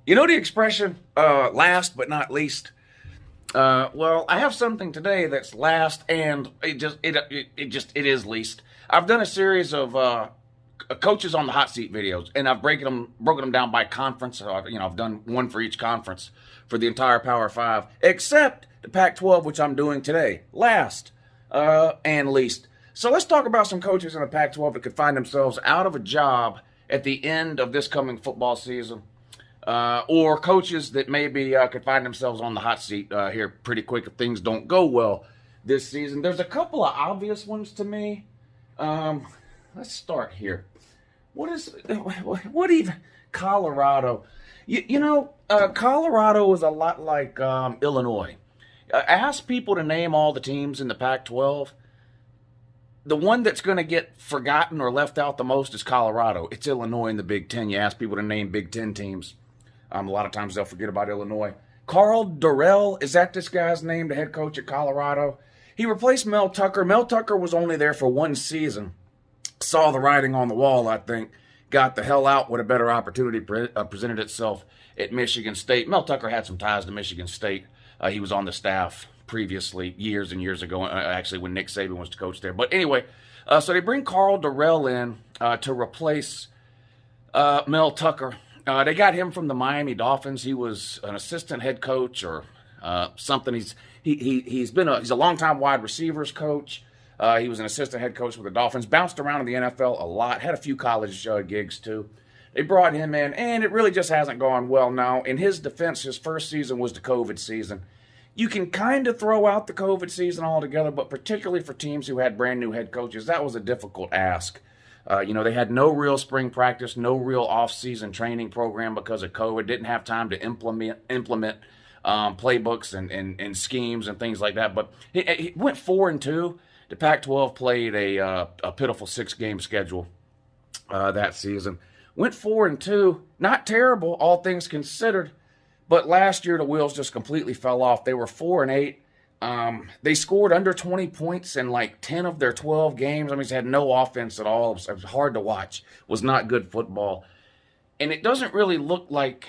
You know the expression, last but not least? Well, I have something today that's last and it is least. I've done a series of coaches on the hot seat videos, and I've broken them down by conference. So I've done one for each conference for the entire Power Five, except the Pac-12, which I'm doing today, last and least. So let's talk about some coaches in the Pac-12 that could find themselves out of a job at the end of this coming football season. Or coaches that maybe could find themselves on the hot seat here pretty quick if things don't go well this season. There's a couple of obvious ones to me. Let's start here. What even Colorado? Colorado is a lot like Illinois. Ask people to name all the teams in the Pac-12. The one that's going to get forgotten or left out the most is Colorado. It's Illinois in the Big Ten. You ask people to name Big Ten teams. A lot of times they'll forget about Illinois. Karl Dorrell, is that this guy's name, the head coach at Colorado? He replaced Mel Tucker. Mel Tucker was only there for one season. Saw the writing on the wall, I think. Got the hell out when a better opportunity presented itself at Michigan State. Mel Tucker had some ties to Michigan State. He was on the staff previously, years and years ago, actually when Nick Saban was the coach there. But anyway, so they bring Karl Dorrell in to replace Mel Tucker. They got him from the Miami Dolphins. He was an assistant head coach or something. He's a longtime wide receivers coach. He was an assistant head coach with the Dolphins. Bounced around in the NFL a lot. Had a few college gigs too. They brought him in, and it really just hasn't gone well. Now, in his defense, his first season was the COVID season. You can kind of throw out the COVID season altogether, but particularly for teams who had brand new head coaches, that was a difficult ask. They had no real spring practice, no real off-season training program because of COVID. Didn't have time to implement playbooks and schemes and things like that. But he went 4-2. The Pac-12 played a pitiful 6-game schedule that season. Went 4-2. Not terrible, all things considered. But last year the wheels just completely fell off. They were 4-8. They scored under 20 points in like 10 of their 12 games. I mean, they had no offense at all. It was hard to watch. It was not good football. And it doesn't really look like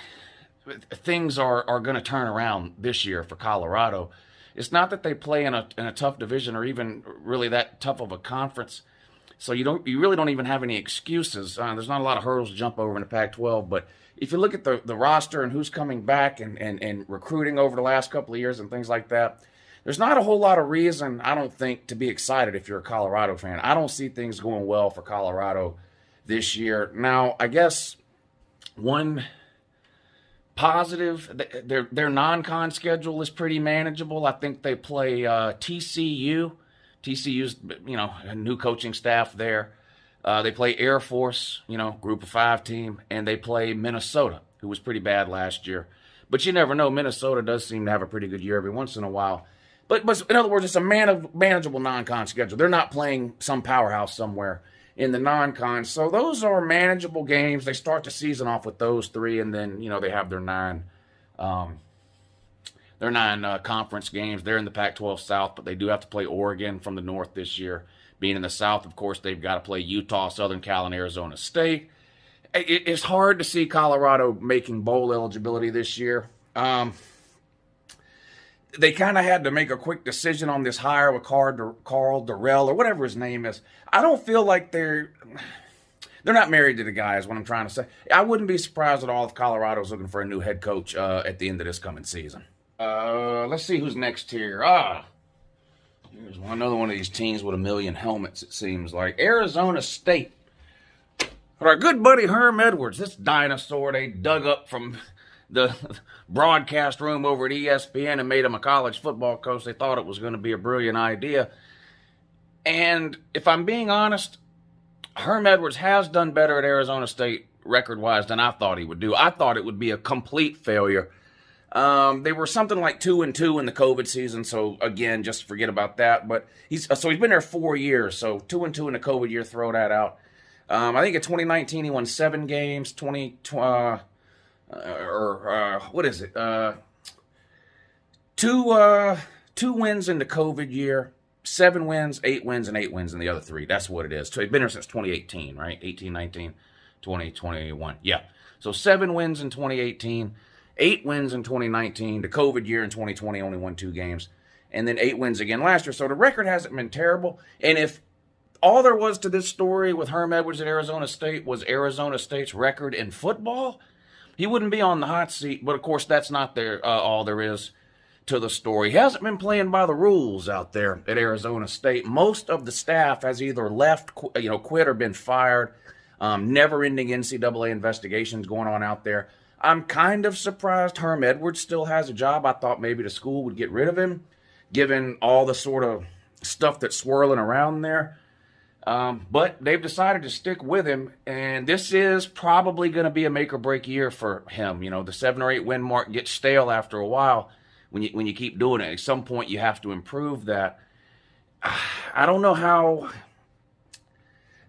things are going to turn around this year for Colorado. It's not that they play in a tough division or even really that tough of a conference. So you really don't even have any excuses. There's not a lot of hurdles to jump over in the Pac-12, but if you look at the roster and who's coming back and recruiting over the last couple of years and things like that, there's not a whole lot of reason, I don't think, to be excited if you're a Colorado fan. I don't see things going well for Colorado this year. Now, I guess one positive, their non-con schedule is pretty manageable. I think they play TCU. TCU's, a new coaching staff there. They play Air Force, group of 5 team, and they play Minnesota, who was pretty bad last year. But you never know. Minnesota does seem to have a pretty good year every once in a while. But in other words, it's a manageable non-con schedule. They're not playing some powerhouse somewhere in the non-con. So those are manageable games. They start the season off with those 3, and then, they have their 9 conference games. They're in the Pac-12 South, but they do have to play Oregon from the North this year. Being in the South, of course, they've got to play Utah, Southern Cal, and Arizona State. It's hard to see Colorado making bowl eligibility this year. They kind of had to make a quick decision on this hire with Karl Dorrell or whatever his name is. I don't feel like they're not married to the guy is what I'm trying to say. I wouldn't be surprised at all if Colorado's looking for a new head coach at the end of this coming season. Let's see who's next here. Here's another one of these teams with a million helmets, it seems like. Arizona State. Our good buddy Herm Edwards, this dinosaur they dug up from the broadcast room over at ESPN and made him a college football coach. They thought it was going to be a brilliant idea. And if I'm being honest, Herm Edwards has done better at Arizona State record-wise than I thought he would do. I thought it would be a complete failure. They were something like 2-2 in the COVID season, so again, just forget about that. But he's been there 4 years, so 2-2 in the COVID year, throw that out. I think in 2019 he won 7 games. Two wins in the COVID year, 7 wins, 8 wins, and 8 wins in the other 3. That's what it is. So he's been there since 2018, right? 18, 19, 20, 21. Yeah. So 7 wins in 2018, 8 wins in 2019. The COVID year in 2020 only won 2 games, and then 8 wins again last year. So the record hasn't been terrible. And if all there was to this story with Herm Edwards at Arizona State was Arizona State's record in football, he wouldn't be on the hot seat. But of course, that's not all there is to the story. He hasn't been playing by the rules out there at Arizona State. Most of the staff has either left, quit, or been fired. Never-ending NCAA investigations going on out there. I'm kind of surprised Herm Edwards still has a job. I thought maybe the school would get rid of him, given all the sort of stuff that's swirling around there. But they've decided to stick with him, and this is probably going to be a make-or-break year for him. The 7 or 8 win mark gets stale after a while when you keep doing it. At some point, you have to improve that. I don't know how.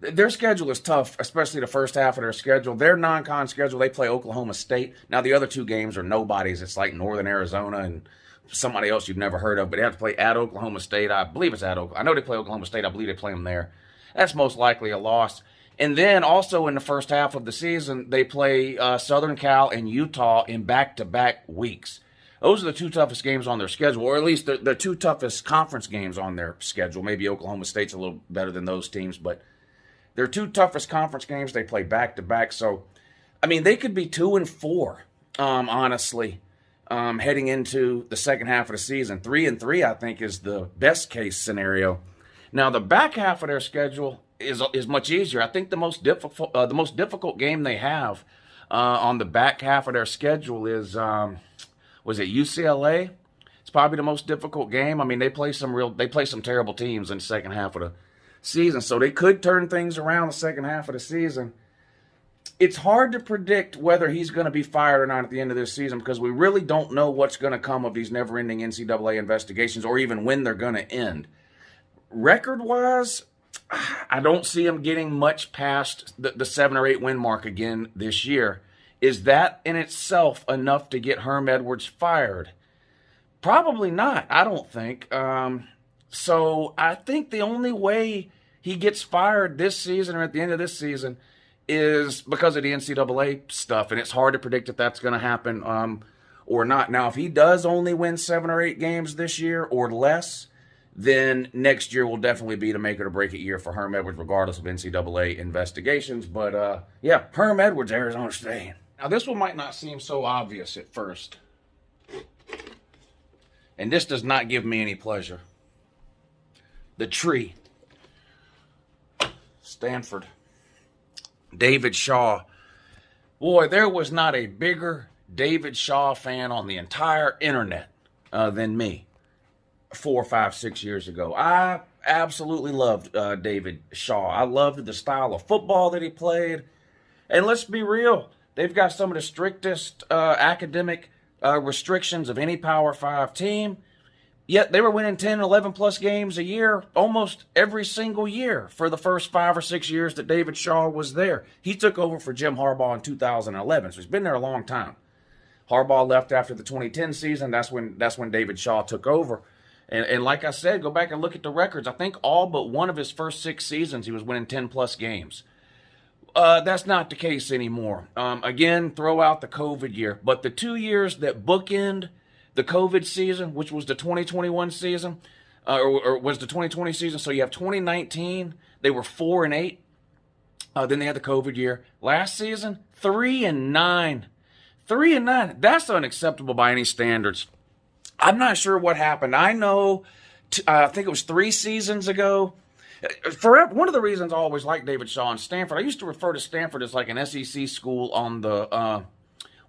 Their schedule is tough, especially the first half of their schedule. Their non-con schedule, they play Oklahoma State. Now, the other 2 games are nobodies. It's like Northern Arizona and somebody else you've never heard of, but they have to play at Oklahoma State. I believe it's at Oklahoma. I know they play Oklahoma State. I believe they play them there. That's most likely a loss. And then also in the first half of the season, they play Southern Cal and Utah in back-to-back weeks. Those are the 2 toughest games on their schedule, or at least the 2 toughest conference games on their schedule. Maybe Oklahoma State's a little better than those teams, but their 2 toughest conference games, they play back-to-back. So, I mean, they could be 2-4, honestly, heading into the second half of the season. 3-3, I think, is the best-case scenario. Now, the back half of their schedule is much easier. I think the most difficult game they have on the back half of their schedule is, was it UCLA? It's probably the most difficult game. I mean, they play some terrible teams in the second half of the season, so they could turn things around the second half of the season. It's hard to predict whether he's going to be fired or not at the end of this season because we really don't know what's going to come of these never-ending NCAA investigations or even when they're going to end. Record-wise, I don't see him getting much past the 7 or 8 win mark again this year. Is that in itself enough to get Herm Edwards fired? Probably not, I don't think. So I think the only way he gets fired this season or at the end of this season is because of the NCAA stuff, and it's hard to predict if that's going to happen or not. Now, if he does only win 7 or 8 games this year or less, then next year will definitely be the make it or break it year for Herm Edwards, regardless of NCAA investigations. But, yeah, Herm Edwards, Arizona State. Now, this one might not seem so obvious at first, and this does not give me any pleasure. The tree. Stanford. David Shaw. Boy, there was not a bigger David Shaw fan on the entire internet than me 4, 5, 6 years ago. I absolutely loved David Shaw. I loved the style of football that he played. And let's be real, they've got some of the strictest academic restrictions of any Power 5 team. Yet they were winning 10, 11-plus games a year almost every single year for the first 5 or 6 years that David Shaw was there. He took over for Jim Harbaugh in 2011, so he's been there a long time. Harbaugh left after the 2010 season. That's when David Shaw took over. And like I said, go back and look at the records. I think all but one of his first 6 seasons he was winning 10-plus games. That's not the case anymore. Again, throw out the COVID year. But the 2 years that bookend the COVID season, which was the 2021 season, or was the 2020 season. So you have 2019, they were 4-8. Then they had the COVID year. Last season, 3-9. 3-9. That's unacceptable by any standards. I'm not sure what happened. I know, I think it was 3 seasons ago. One of the reasons I always liked David Shaw and Stanford, I used to refer to Stanford as like an SEC school on the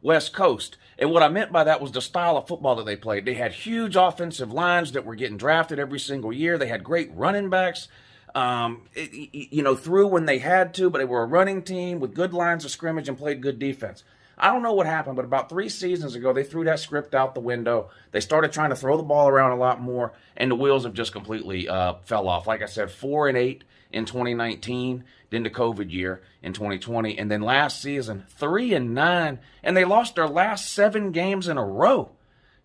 West Coast. And what I meant by that was the style of football that they played. They had huge offensive lines that were getting drafted every single year. They had great running backs, through when they had to, but they were a running team with good lines of scrimmage and played good defense. I don't know what happened, but about 3 seasons ago, they threw that script out the window. They started trying to throw the ball around a lot more, and the wheels have just completely fell off. Like I said, 4-8 in 2019, then the COVID year in 2020, and then last season, 3-9, and they lost their last 7 games in a row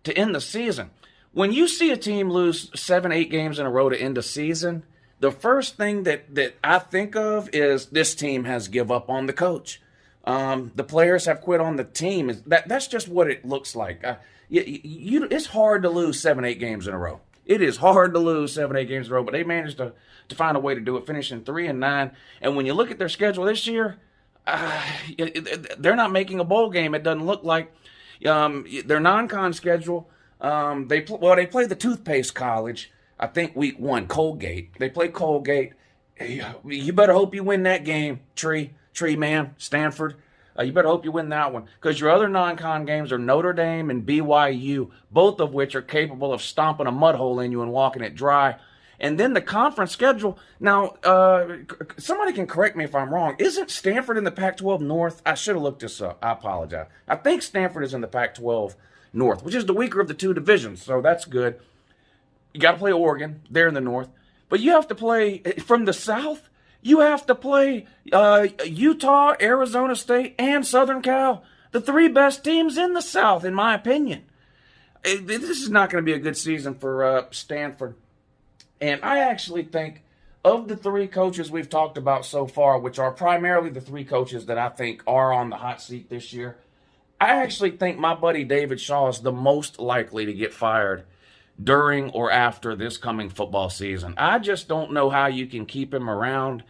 to end the season. When you see a team lose 7, 8 games in a row to end the season, the first thing that I think of is this team has give up on the coach. The players have quit on the team. That's just what it looks like. It's hard to lose 7-8 games in a row. It is hard to lose 7-8 games in a row, but they managed to find a way to do it, finishing 3-9. And when you look at their schedule this year, they're not making a bowl game. It doesn't look like their non-con schedule. They play the toothpaste college. I think week 1, Colgate. They play Colgate. You better hope you win that game, Tree Man, Stanford. You better hope you win that one, because your other non-con games are Notre Dame and BYU, both of which are capable of stomping a mud hole in you and walking it dry. And then the conference schedule. Now, somebody can correct me if I'm wrong. Isn't Stanford in the Pac-12 North? I should have looked this up. I apologize. I think Stanford is in the Pac-12 North, which is the weaker of the two divisions, so that's good. You got to play Oregon. They're in the North. But you have to play from the South. You have to play Utah, Arizona State, and Southern Cal, the 3 best teams in the South, in my opinion. This is not going to be a good season for Stanford. And I actually think of the 3 coaches we've talked about so far, which are primarily the 3 coaches that I think are on the hot seat this year, I actually think my buddy David Shaw is the most likely to get fired during or after this coming football season. I just don't know how you can keep him around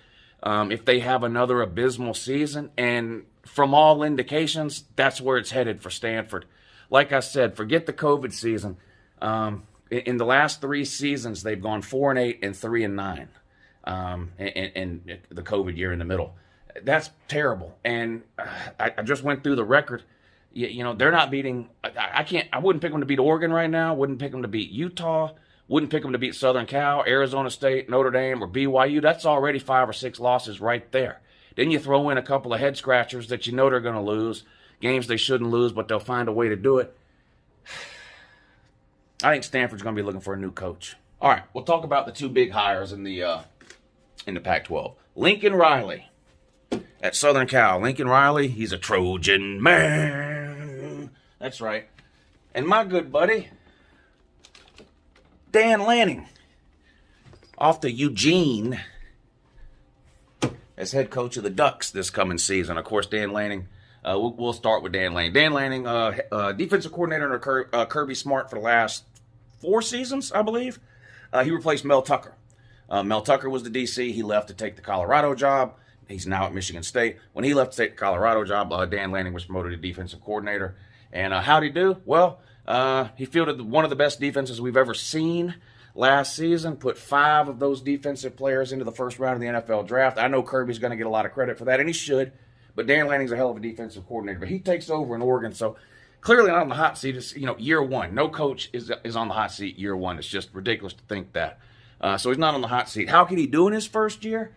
if they have another abysmal season. And from all indications, that's where it's headed for Stanford. Like I said, forget the COVID season. In the last 3 seasons, they've gone 4-8 and 3-9, and the COVID year in the middle. That's terrible. And I just went through the record. You know, they're not beating. I wouldn't pick them to beat Oregon right now. Wouldn't pick them to beat Utah. Wouldn't pick them to beat Southern Cal, Arizona State, Notre Dame, or BYU. That's already 5 or 6 losses right there. Then you throw in a couple of head scratchers that you know they're going to lose, games they shouldn't lose, but they'll find a way to do it. I think Stanford's going to be looking for a new coach. All right, we'll talk about the 2 big hires in the Pac-12. Lincoln Riley at Southern Cal. Lincoln Riley, he's a Trojan man. That's right. And my good buddy, Dan Lanning, off to Eugene as head coach of the Ducks this coming season. Of course, Dan Lanning, we'll start with Dan Lanning. Dan Lanning, defensive coordinator under Kirby Smart for the last 4 seasons, I believe. He replaced Mel Tucker. Mel Tucker was the DC. He left to take the Colorado job. He's now at Michigan State. When he left to take the Colorado job, Dan Lanning was promoted to defensive coordinator. And how'd he do? Well, he fielded one of the best defenses we've ever seen last season, put 5 of those defensive players into the first round of the NFL draft. I know Kirby's going to get a lot of credit for that, and he should. But Dan Lanning's a hell of a defensive coordinator. But he takes over in Oregon, so clearly not on the hot seat. It's, year 1. No coach is on the hot seat year 1. It's just ridiculous to think that. So he's not on the hot seat. How can he do in his first year?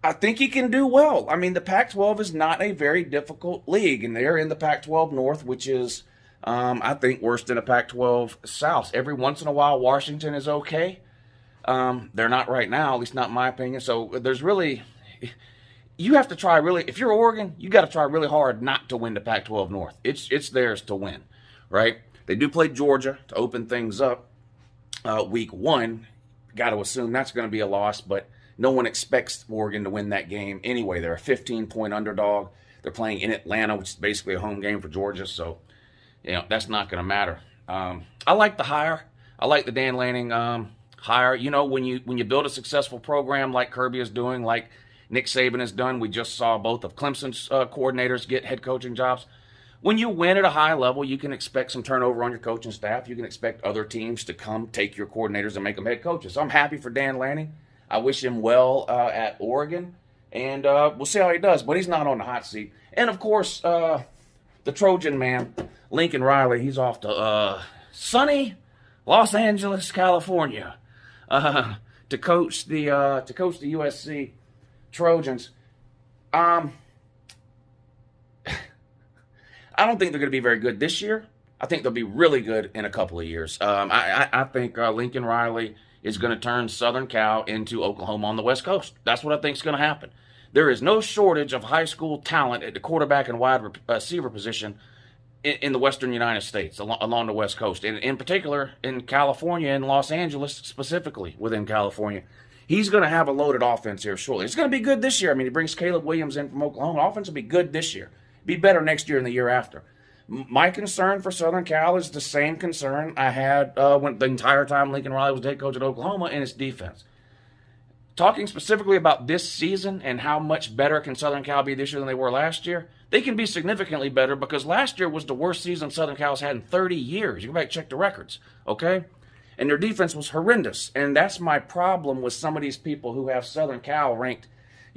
I think he can do well. I mean, the Pac-12 is not a very difficult league, and they're in the Pac-12 North, which is, I think, worse than a Pac-12 South. Every once in a while, Washington is okay. They're not right now, at least not in my opinion. So there's really, you have to try really, if you're Oregon, you got to try really hard not to win the Pac-12 North. It's theirs to win, right? They do play Georgia to open things up week 1. Got to assume that's going to be a loss, but no one expects Oregon to win that game anyway. They're a 15-point underdog. They're playing in Atlanta, which is basically a home game for Georgia, so that's not going to matter. I like the hire. I like the Dan Lanning hire. When you build a successful program like Kirby is doing, like Nick Saban has done, we just saw both of Clemson's coordinators get head coaching jobs. When you win at a high level, you can expect some turnover on your coaching staff. You can expect other teams to come take your coordinators and make them head coaches. So I'm happy for Dan Lanning. I wish him well at Oregon, and we'll see how he does. But he's not on the hot seat. And, of course, the Trojan man, Lincoln Riley, he's off to sunny Los Angeles, California, to coach the USC Trojans. I don't think they're going to be very good this year. I think they'll be really good in a couple of years. I think Lincoln Riley is going to turn Southern Cal into Oklahoma on the West Coast. That's what I think is going to happen. There is no shortage of high school talent at the quarterback and wide receiver position in the western United States, along the West Coast, and in particular in California and Los Angeles, specifically within California. He's going to have a loaded offense here shortly. It's going to be good this year. I mean, he brings Caleb Williams in from Oklahoma. Offense will be good this year. be better next year and the year after. My concern for Southern Cal is the same concern I had when the entire time Lincoln Riley was head coach at Oklahoma, and its defense. Talking specifically about this season and how much better can Southern Cal be this year than they were last year, they can be significantly better because last year was the worst season Southern Cal's had in 30 years. You go back and check the records, okay? And their defense was horrendous. And that's my problem with some of these people who have Southern Cal ranked,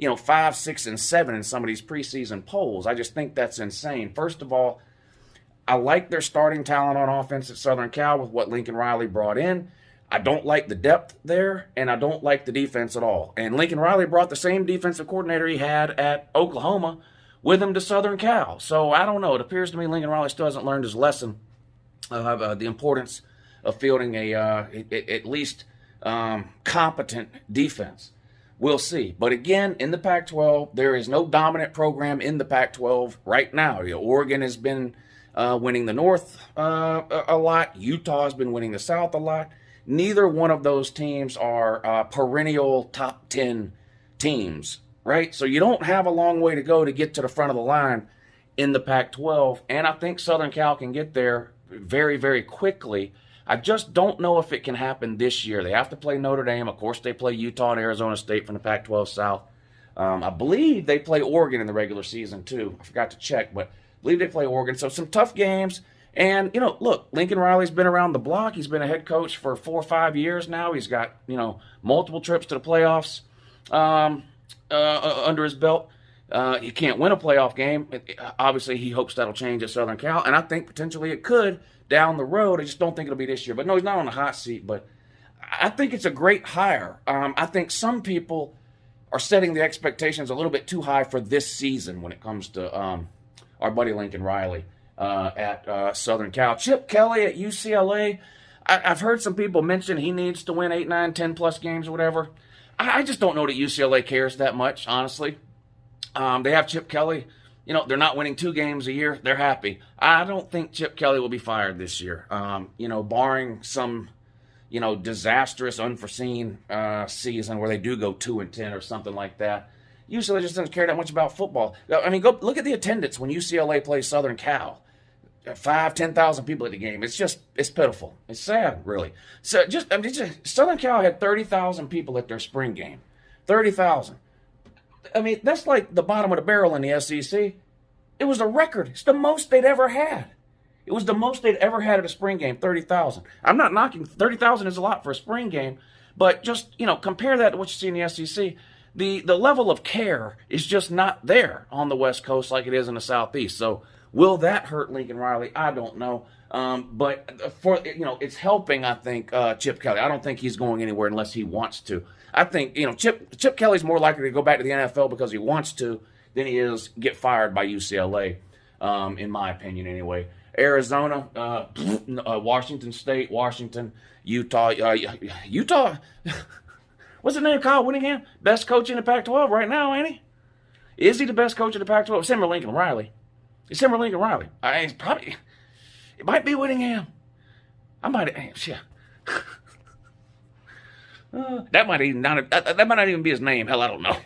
5, 6, and 7 in some of these preseason polls. I just think that's insane. First of all, I like their starting talent on offense at Southern Cal with what Lincoln Riley brought in. I don't like the depth there, and I don't like the defense at all. And Lincoln Riley brought the same defensive coordinator he had at Oklahoma with him to Southern Cal. So I don't know. It appears to me Lincoln Riley still hasn't learned his lesson of the importance of fielding a at least competent defense. We'll see. But again, in the Pac-12, there is no dominant program in the Pac-12 right now. Oregon has been winning the North a lot. Utah has been winning the South a lot. Neither one of those teams are perennial top 10 teams, right? So you don't have a long way to go to get to the front of the line in the Pac-12, and I think Southern Cal can get there very, very quickly. I just don't know if it can happen this year. They have to play Notre Dame. Of course, they play Utah and Arizona State from the Pac-12 South. I believe they play Oregon in the regular season, too. I forgot to check, but I believe they play Oregon. So some tough games. And, look, Lincoln Riley's been around the block. He's been a head coach for 4 or 5 years now. He's got, multiple trips to the playoffs under his belt. He can't win a playoff game. Obviously, he hopes that'll change at Southern Cal, and I think potentially it could down the road. I just don't think it'll be this year. But, no, he's not on the hot seat. But I think it's a great hire. I think some people are setting the expectations a little bit too high for this season when it comes to our buddy Lincoln Riley. At Southern Cal. Chip Kelly at UCLA, I've heard some people mention he needs to win 8, 9, 10-plus games or whatever. I just don't know that UCLA cares that much, honestly. They have Chip Kelly. They're not winning 2 games a year. They're happy. I don't think Chip Kelly will be fired this year, barring some, disastrous, unforeseen season where they do go 2-10 or something like that. UCLA just doesn't care that much about football. I mean, go look at the attendance when UCLA plays Southern Cal. 5,000-10,000 people at the game. It's pitiful. It's sad, really. So Southern Cal had 30,000 people at their spring game. 30,000. I mean, that's like the bottom of the barrel in the SEC. It was a record. It's the most they'd ever had. It was the most they'd ever had at a spring game, 30,000. I'm not knocking. 30,000 is a lot for a spring game, but just, compare that to what you see in the SEC. The level of care is just not there on the West Coast like it is in the Southeast. So will that hurt Lincoln Riley? I don't know. But for it's helping, I think, Chip Kelly. I don't think he's going anywhere unless he wants to. I think, Chip Kelly's more likely to go back to the NFL because he wants to than he is get fired by UCLA, in my opinion anyway. Arizona, Washington State, Washington, Utah. Utah, what's his name, Kyle Whittingham? Best coach in the Pac-12 right now, ain't he? Is he the best coach in the Pac-12? It's him or Lincoln Riley. It's him or Lincoln Riley. It might be Whittingham. That might not even be his name. Hell, I don't know.